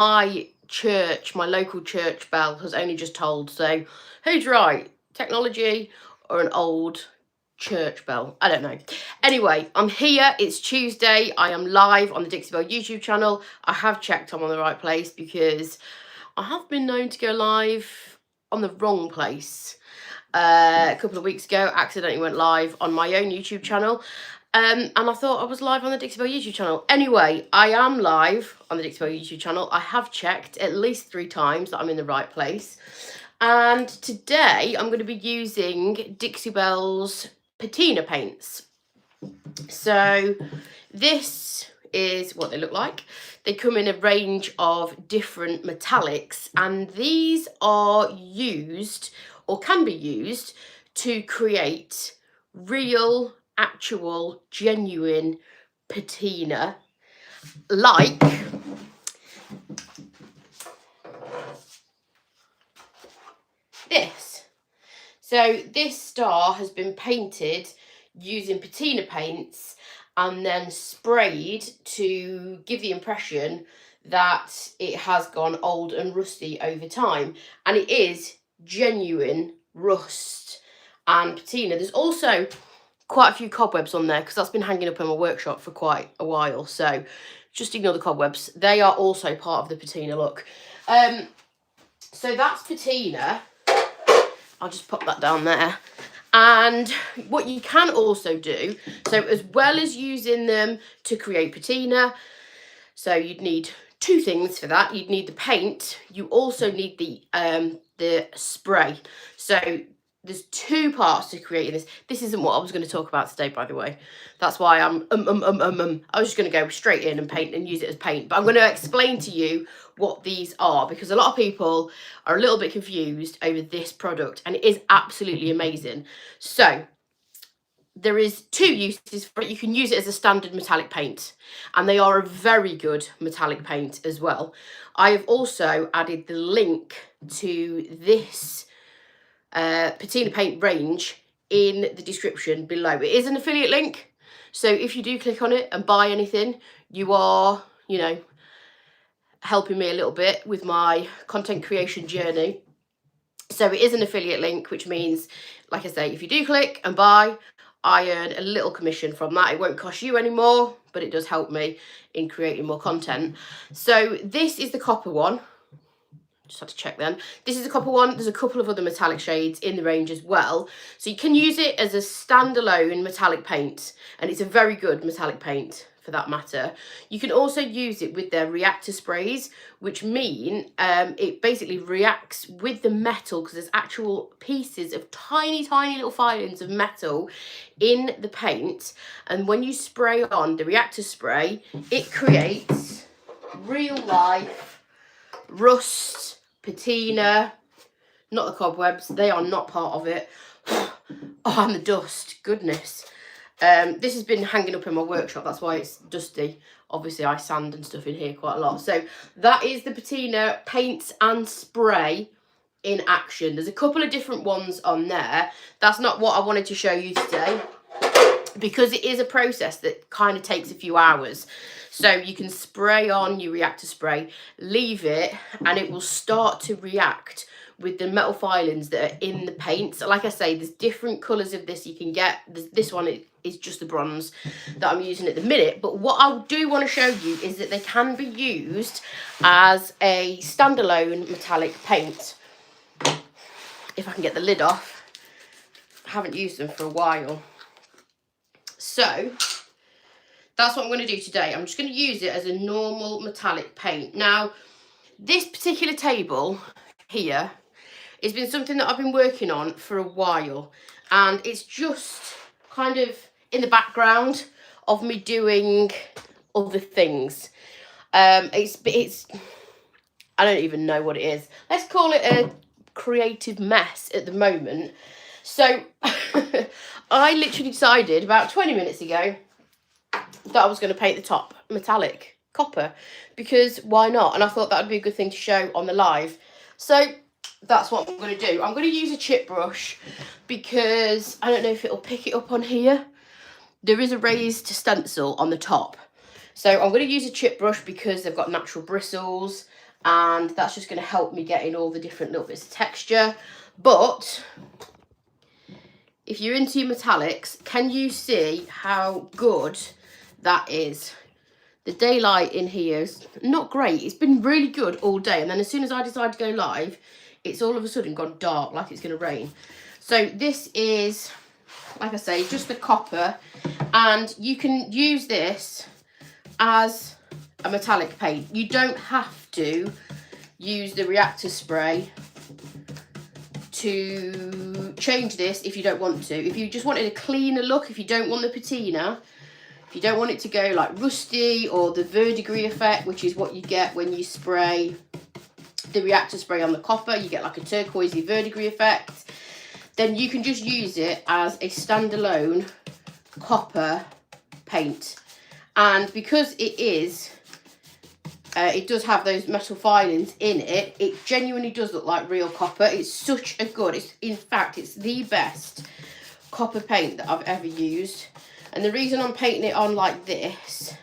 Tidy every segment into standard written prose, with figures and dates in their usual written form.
my church, my local church bell has only just tolled. So who's right? Technology or an old church bell? I don't know. Anyway, I'm here. It's Tuesday. I am live on the Dixie Belle YouTube channel. I have checked I'm on the right place because I have been known to go live on the wrong place. A couple of weeks ago, accidentally went live on my own YouTube channel. And I thought I was live on the Dixie Belle YouTube channel. Anyway, I am live on the Dixie Belle YouTube channel. I have checked at least 3 times that I'm in the right place. And today I'm going to be using Dixie Belle's Patina paints. So this is what they look like. They come in a range of different metallics, and these are used or can be used to create real, actual, genuine patina, like this. So this star has been painted using patina paints and then sprayed to give the impression that it has gone old and rusty over time, and it is genuine rust and patina. There's also quite a few cobwebs on there because that's been hanging up in my workshop for quite a while, so just ignore the cobwebs. They are also part of the patina look. So that's patina. I'll just pop that down there. And what you can also do, so as well as using them to create patina, so you'd need 2 things for that. You'd need the paint. You also need the spray. So there's 2 parts to creating this. This isn't what I was going to talk about today, by the way. That's why I'm I was just going to go straight in and paint and use it as paint. But I'm going to explain to you what these are, because a lot of people are a little bit confused over this product, and it is absolutely amazing. So there is 2 uses for it. You can use it as a standard metallic paint, and they are a very good metallic paint as well. I have also added the link to this patina paint range in the description below. It is an affiliate link, so if you do click on it and buy anything, you are, you know, helping me a little bit with my content creation journey. So it is an affiliate link, which means, like I say, if you do click and buy, I earn a little commission from that. It won't cost you any more, but it does help me in creating more content. So this is the copper one. Just had to check then. This is a copper one. There's a couple of other metallic shades in the range as well. So you can use it as a standalone metallic paint, and it's a very good metallic paint for that matter. You can also use it with their reactor sprays, which mean it basically reacts with the metal, because there's actual pieces of tiny little filings of metal in the paint, and when you spray on the reactor spray, it creates real life rust, patina, not the cobwebs, they are not part of it. Oh, and the dust, goodness. This has been hanging up in my workshop, that's why it's dusty. Obviously I sand and stuff in here quite a lot. So that is the patina paints and spray in action. There's a couple of different ones on there. That's not what I wanted to show you today, because it is a process that kind of takes a few hours. So you can spray on your reactor spray, leave it, and it will start to react with the metal filings that are in the paint. So like I say, there's different colours of this you can get. This one is just the bronze that I'm using at the minute. But what I do want to show you is that they can be used as a standalone metallic paint. If I can get the lid off. I haven't used them for a while. So that's what I'm going to do today. I'm just going to use it as a normal metallic paint. Now, this particular table here has been something that I've been working on for a while, and it's just kind of in the background of me doing other things. It's I don't even know what it is. Let's call it a creative mess at the moment. So I literally decided about 20 minutes ago that I was going to paint the top metallic copper, because why not? And I thought that would be a good thing to show on the live. So that's what I'm going to do. I'm going to use a chip brush because I don't know if it'll pick it up on here. There is a raised stencil on the top. So I'm going to use a chip brush because they've got natural bristles and that's just going to help me get in all the different little bits of texture. But if you're into your metallics, can you see how good that is? The daylight in here is not great. It's been really good all day, and then as soon as I decide to go live, it's all of a sudden gone dark like it's going to rain. So this is, like I say, just the copper, and you can use this as a metallic paint. You don't have to use the reactor spray to change this if you don't want to. If you just wanted a cleaner look, if you don't want the patina, if you don't want it to go like rusty or the verdigris effect, which is what you get when you spray the reactor spray on the copper, you get like a turquoisey verdigris effect, then you can just use it as a standalone copper paint. And because it does have those metal filings in it, it genuinely does look like real copper. It's such a good, in fact, it's the best copper paint that I've ever used. And the reason I'm painting it on like this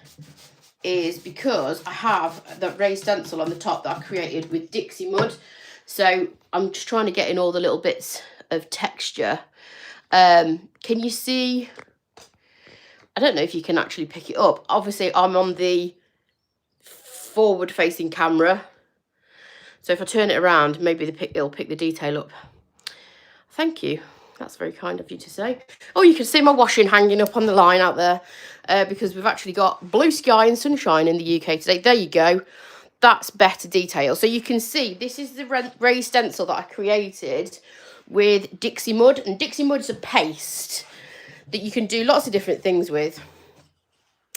is because I have the raised stencil on the top that I created with Dixie mud. So I'm just trying to get in all the little bits of texture. Can you see? I don't know if you can actually pick it up. Obviously, I'm on the forward-facing camera. So if I turn it around, maybe it'll pick the detail up. Thank you. That's very kind of you to say. Oh, you can see my washing hanging up on the line out there because we've actually got blue sky and sunshine in the UK today. There you go. That's better detail. So you can see this is the raised stencil that I created with Dixie mud. And Dixie mud's a paste that you can do lots of different things with.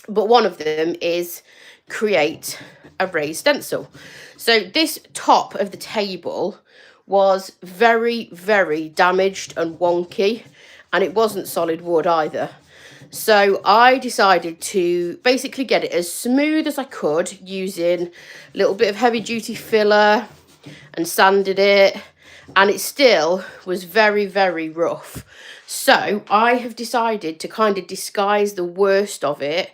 But one of them is create a raised stencil. So this top of the table was very, very damaged and wonky, and it wasn't solid wood either. So I decided to basically get it as smooth as I could using a little bit of heavy duty filler and sanded it, and it still was very, very rough. So I have decided to kind of disguise the worst of it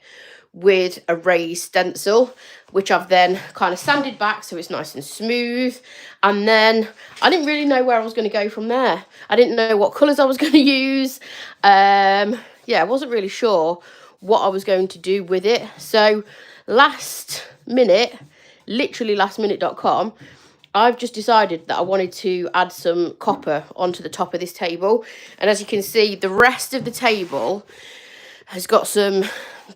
with a raised stencil, which I've then kind of sanded back so it's nice and smooth. And then I didn't really know where I was going to go from there. I didn't know what colours I was going to use. Yeah, I wasn't really sure what I was going to do with it. So last minute, literally lastminute.com, I've just decided that I wanted to add some copper onto the top of this table. And as you can see, the rest of the table has got some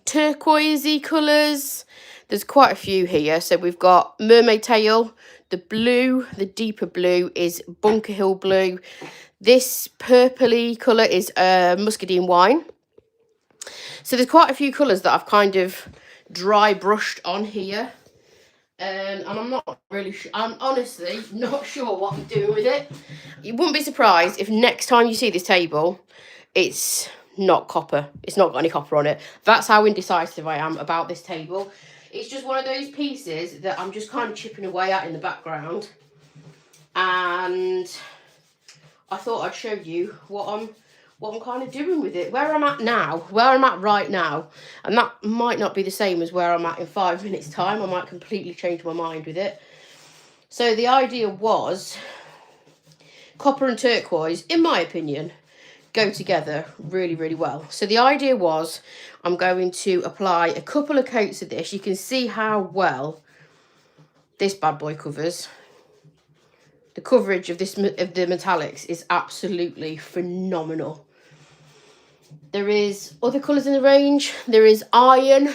turquoisey colours. There's quite a few here. So we've got mermaid tail, the blue, the deeper blue is Bunker Hill blue. This purpley colour is muscadine wine. So there's quite a few colours that I've kind of dry brushed on here. And I'm not really sure, I'm honestly not sure what I'm doing with it. You wouldn't be surprised if next time you see this table, it's not copper. It's not got any copper on it. That's how indecisive I am about this table. It's just one of those pieces that I'm just kind of chipping away at in the background. And I thought I'd show you what I'm kind of doing with it. Where I'm at now, where I'm at right now, and that might not be the same as where I'm at in 5 minutes time. I might completely change my mind with it. So the idea was copper and turquoise, in my opinion, go together really, really well. So the idea was I'm going to apply a couple of coats of this. You can see how well this bad boy covers. The coverage of the metallics is absolutely phenomenal. There is other colours in the range. There is iron.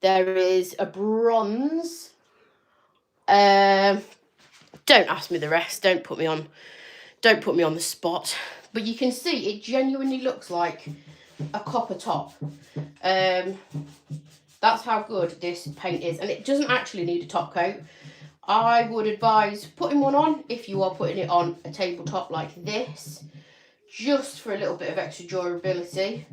There is a bronze. Don't ask me the rest. Don't put me on the spot. But you can see it genuinely looks like a copper top. That's how good this paint is. And it doesn't actually need a top coat. I would advise putting one on if you are putting it on a tabletop like this, just for a little bit of extra durability.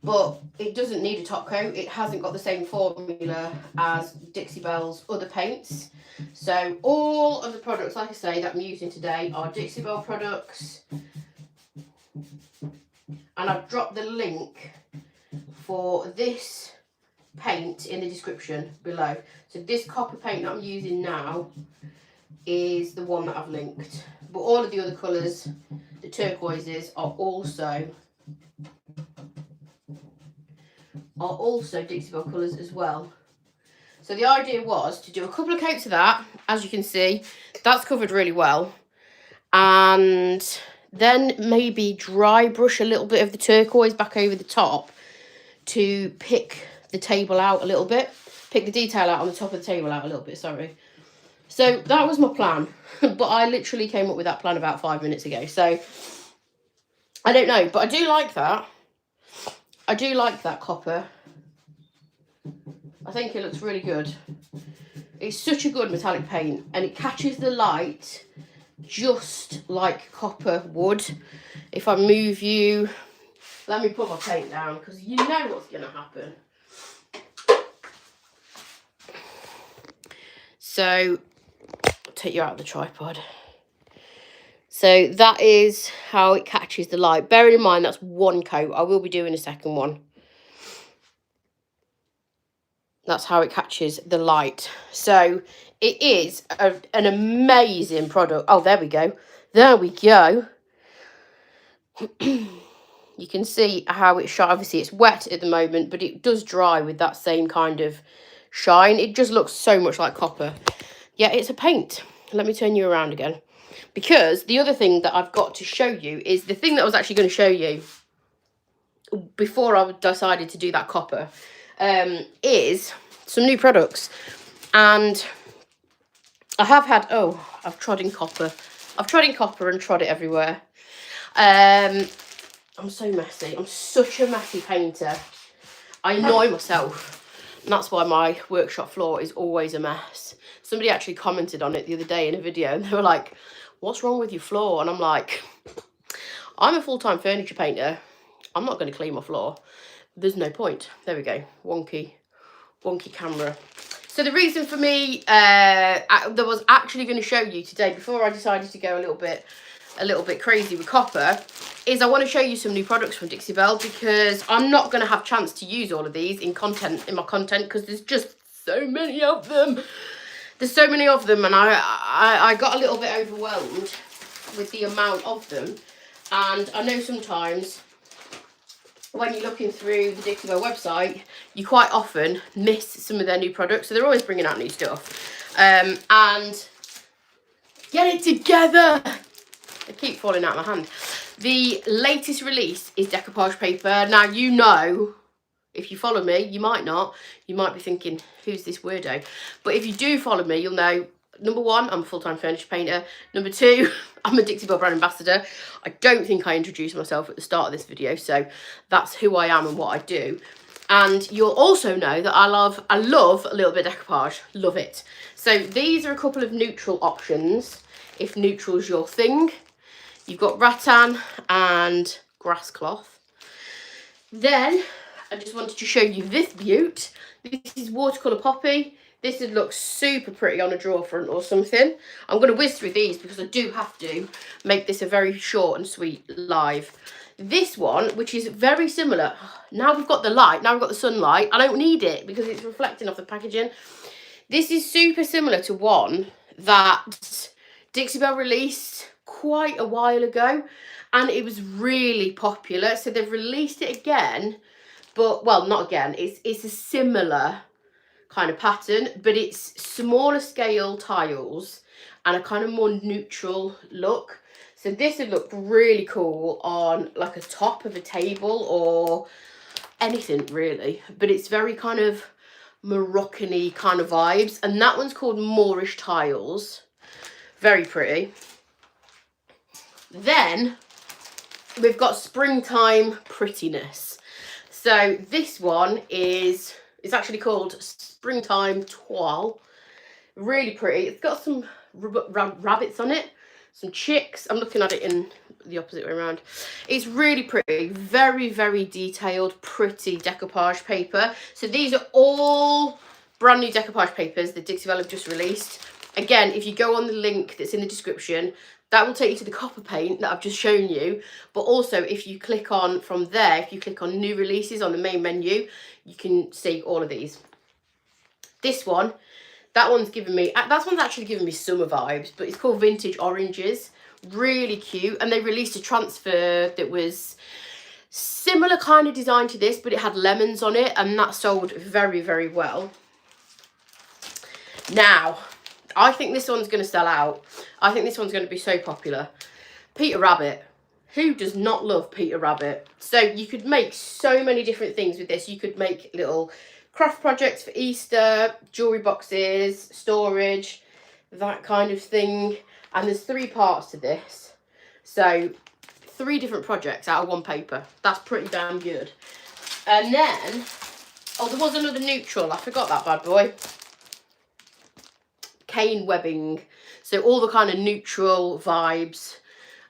But it doesn't need a top coat. It hasn't got the same formula as Dixie Belle's other paints. So all of the products, like I say, that I'm using today are Dixie Belle products. And I've dropped the link for this paint in the description below. So this copper paint that I'm using now is the one that I've linked. But all of the other colours, the turquoises, are also Dixie Belle colours as well. So the idea was to do a couple of coats of that. As you can see, that's covered really well. And then maybe dry brush a little bit of the turquoise back over the top to pick the table out a little bit. Pick the detail out on the top of the table out a little bit, sorry. So that was my plan. But I literally came up with that plan about 5 minutes ago. So I don't know, but I do like that. I do like that copper. I think it looks really good. It's such a good metallic paint, and it catches the light just like copper would. If I move you, let me put my paint down because you know what's going to happen. So, I'll take you out of the tripod. So that is how it catches the light. Bearing in mind that's one coat. I will be doing a second one. That's how it catches the light. So it is an amazing product. Oh, there we go. There we go. You can see how it shines. Obviously, it's wet at the moment, but it does dry with that same kind of shine. It just looks so much like copper. Yeah, it's a paint. Let me turn you around again. Because the other thing that I've got to show you is the thing that I was actually going to show you before I decided to do that copper. Is some new products, and I have had, I've trod in copper and trod it everywhere. I'm so messy. I'm such a messy painter. I annoy myself, and that's why my workshop floor is always a mess. Somebody actually commented on it the other day in a video, and they were like, what's wrong with your floor? And I'm like, I'm a full-time furniture painter. I'm not going to clean my floor. There's no point. There we go. Wonky camera. So the reason for me that was actually going to show you today, before I decided to go a little bit crazy with copper, is I want to show you some new products from Dixie Belle, because I'm not going to have chance to use all of these in my content because there's just so many of them. There's so many of them, and I got a little bit overwhelmed with the amount of them. And I know sometimes when you're looking through the Dixie Belle website, you quite often miss some of their new products. So they're always bringing out new stuff. And get it together. They keep falling out of my hand. The latest release is decoupage paper. Now, you know, if you follow me, you might not. You might be thinking, who's this weirdo? But if you do follow me, you'll know, number one, I'm a full-time furniture painter. Number two, I'm a Dixie Belle brand ambassador. I don't think I introduced myself at the start of this video, so that's who I am and what I do. And you'll also know that I love a little bit of decoupage. Love it. So these are a couple of neutral options, if neutral's your thing. You've got rattan and grass cloth. Then I just wanted to show you this beaut. This is watercolour poppy. This would look super pretty on a drawer front or something. I'm going to whiz through these because I do have to make this a very short and sweet live. This one, which is very similar. Now we've got the light, now we've got the sunlight. I don't need it because it's reflecting off the packaging. This is super similar to one that Dixie Belle released quite a while ago, and it was really popular. So they've released it again, but, well, not again. It's a similar kind of pattern, but it's smaller scale tiles and a kind of more neutral look. So this would look really cool on like a top of a table or anything really, but it's very kind of Moroccan-y kind of vibes. And that one's called Moorish Tiles. Very pretty. Then we've got Springtime Prettiness. So this one is, it's actually called Springtime Toile. Really pretty. It's got some rabbits on it, some chicks. I'm looking at it in the opposite way around. It's really pretty. Very, very detailed, pretty decoupage paper. So these are all brand new decoupage papers that Dixie Belle have just released. Again, if you go on the link that's in the description, that will take you to the copper paint that I've just shown you. But also, if you click on from there, if you click on new releases on the main menu, you can see all of these. This one, that one's actually giving me summer vibes, but it's called Vintage Oranges. Really cute. And they released a transfer that was similar kind of design to this, but it had lemons on it, and that sold very, very well. Now, I think this one's going to sell out. I think this one's going to be so popular. Peter Rabbit. Who does not love Peter Rabbit? So you could make so many different things with this. You could make little craft projects for Easter, jewellery boxes, storage, that kind of thing. And there's 3 parts to this. So 3 different projects out of one paper. That's pretty damn good. And then, oh, there was another neutral. I forgot that bad boy. Cane webbing. So all the kind of neutral vibes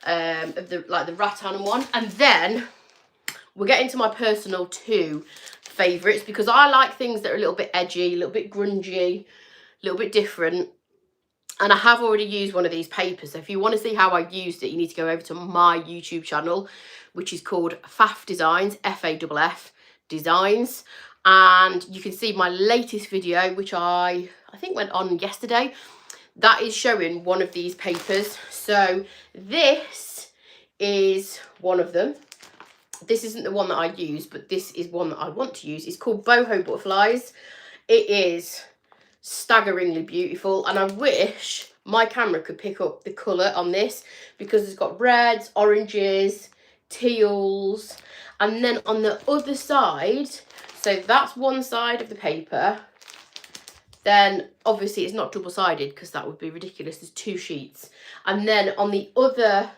of the rattan one. And then we're getting to my personal 2 favourites, because I like things that are a little bit edgy, a little bit grungy, a little bit different. And I have already used one of these papers. So if you want to see how I used it, you need to go over to my YouTube channel, which is called FAF Designs, F-A-F-F Designs. And you can see my latest video, which I think went on yesterday. That is showing one of these papers. So this is one of them. This isn't the one that I use, but this is one that I want to use. It's called Boho Butterflies. It is staggeringly beautiful, and I wish my camera could pick up the colour on this, because it's got reds, oranges, teals, and then on the other side, so that's one side of the paper. Then obviously it's not double-sided, because that would be ridiculous. There's 2 sheets, and then on the other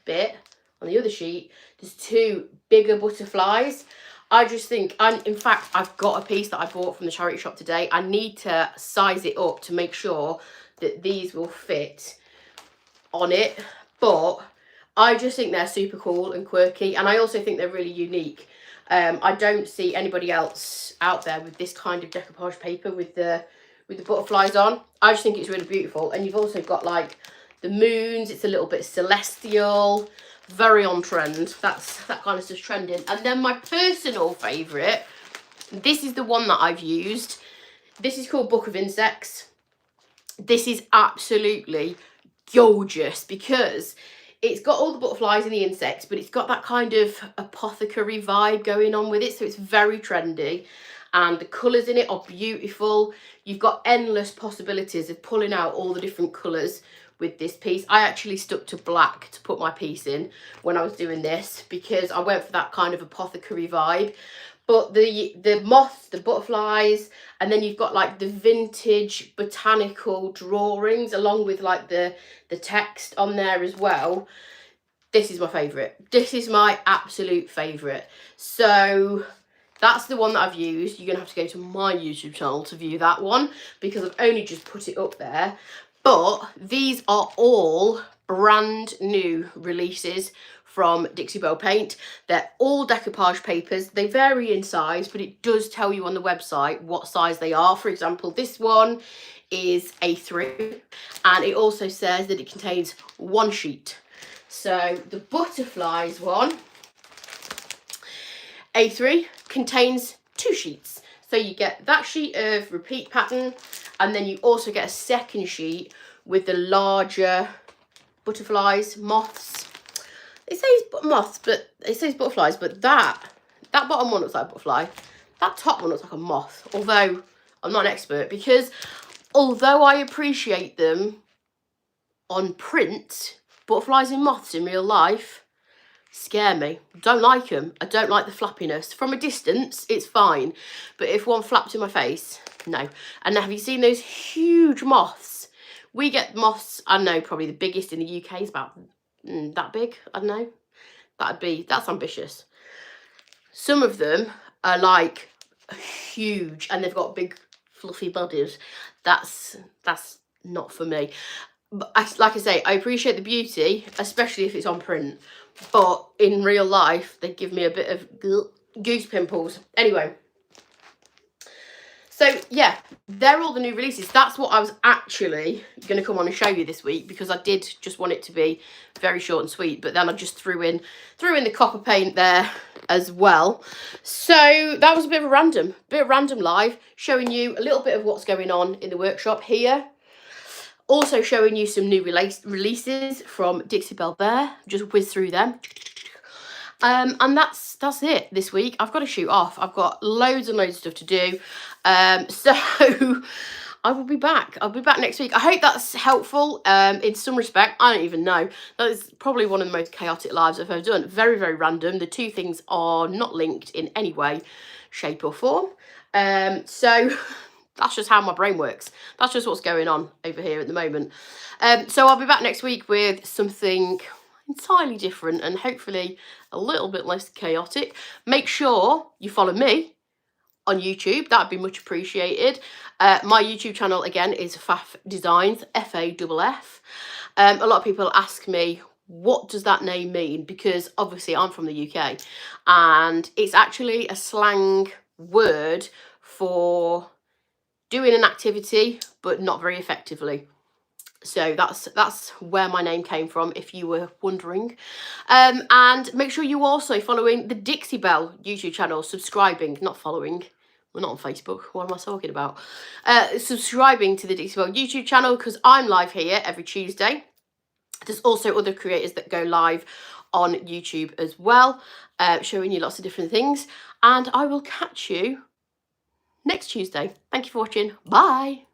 bit, on the other sheet, there's 2 bigger butterflies. I just think, and in fact, I've got a piece that I bought from the charity shop today. I need to size it up to make sure that these will fit on it. But I just think they're super cool and quirky, and I also think they're really unique. I don't see anybody else out there with this kind of decoupage paper with the butterflies on. I just think it's really beautiful. And you've also got like the moons. It's a little bit celestial. Very on trend. That kind of stuff's trending. And then my personal favourite, this is the one that I've used. This is called Book of Insects. This is absolutely gorgeous, because it's got all the butterflies and the insects, but it's got that kind of apothecary vibe going on with it. So it's very trendy, and the colours in it are beautiful. You've got endless possibilities of pulling out all the different colours with this piece. I actually stuck to black to put my piece in when I was doing this, because I went for that kind of apothecary vibe. But the moths, the butterflies, and then you've got like the vintage botanical drawings along with like the text on there as well. This is my favourite. This is my absolute favourite. So that's the one that I've used. You're going to have to go to my YouTube channel to view that one, because I've only just put it up there. But these are all brand new releases from Dixie Belle Paint. They're all decoupage papers. They vary in size, but it does tell you on the website what size they are. For example, this one is A3, and it also says that it contains 1 sheet. So the butterflies one, A3, contains 2 sheets. So you get that sheet of repeat pattern, and then you also get a second sheet with the larger butterflies, moths. It says moths, but it says butterflies, but that bottom one looks like a butterfly. That top one looks like a moth, although I'm not an expert, because although I appreciate them on print, butterflies and moths in real life scare me. Don't like them. I don't like the flappiness. From a distance, it's fine. But if one flapped in my face, no. And have you seen those huge moths? We get moths, I don't know, probably the biggest in the UK is about that big. I don't know. That's ambitious. Some of them are like huge, and they've got big fluffy bodies. That's not for me. But like I say, I appreciate the beauty, especially if it's on print. But in real life, they give me a bit of goose pimples. Anyway, So yeah, they're all the new releases. That's what I was actually going to come on and show you this week, because I did just want it to be very short and sweet, but then I just threw in the copper paint there as well. So that was a bit of random live, showing you a little bit of what's going on in the workshop here. Also showing you some new releases from Dixie Belle Paint. Just whiz through them. And that's it this week. I've got to shoot off. I've got loads and loads of stuff to do. So I will be back. I'll be back next week. I hope that's helpful in some respect. I don't even know. That is probably one of the most chaotic lives I've ever done. Very, very random. The two things are not linked in any way, shape or form. So that's just how my brain works. That's just what's going on over here at the moment. So I'll be back next week with something entirely different and hopefully a little bit less chaotic. Make sure you follow me on YouTube. That'd be much appreciated. My YouTube channel again is Faff Designs, Faff. A lot of people ask me, what does that name mean? Because obviously I'm from the UK, and it's actually a slang word for doing an activity but not very effectively. So that's where my name came from, if you were wondering. And make sure you also following the Dixie Belle YouTube channel, subscribing, not following. We're not on Facebook. What am I talking about? Subscribing to the Dixie Belle YouTube channel, because I'm live here every Tuesday. There's also other creators that go live on YouTube as well, showing you lots of different things. And I will catch you next Tuesday. Thank you for watching. Bye.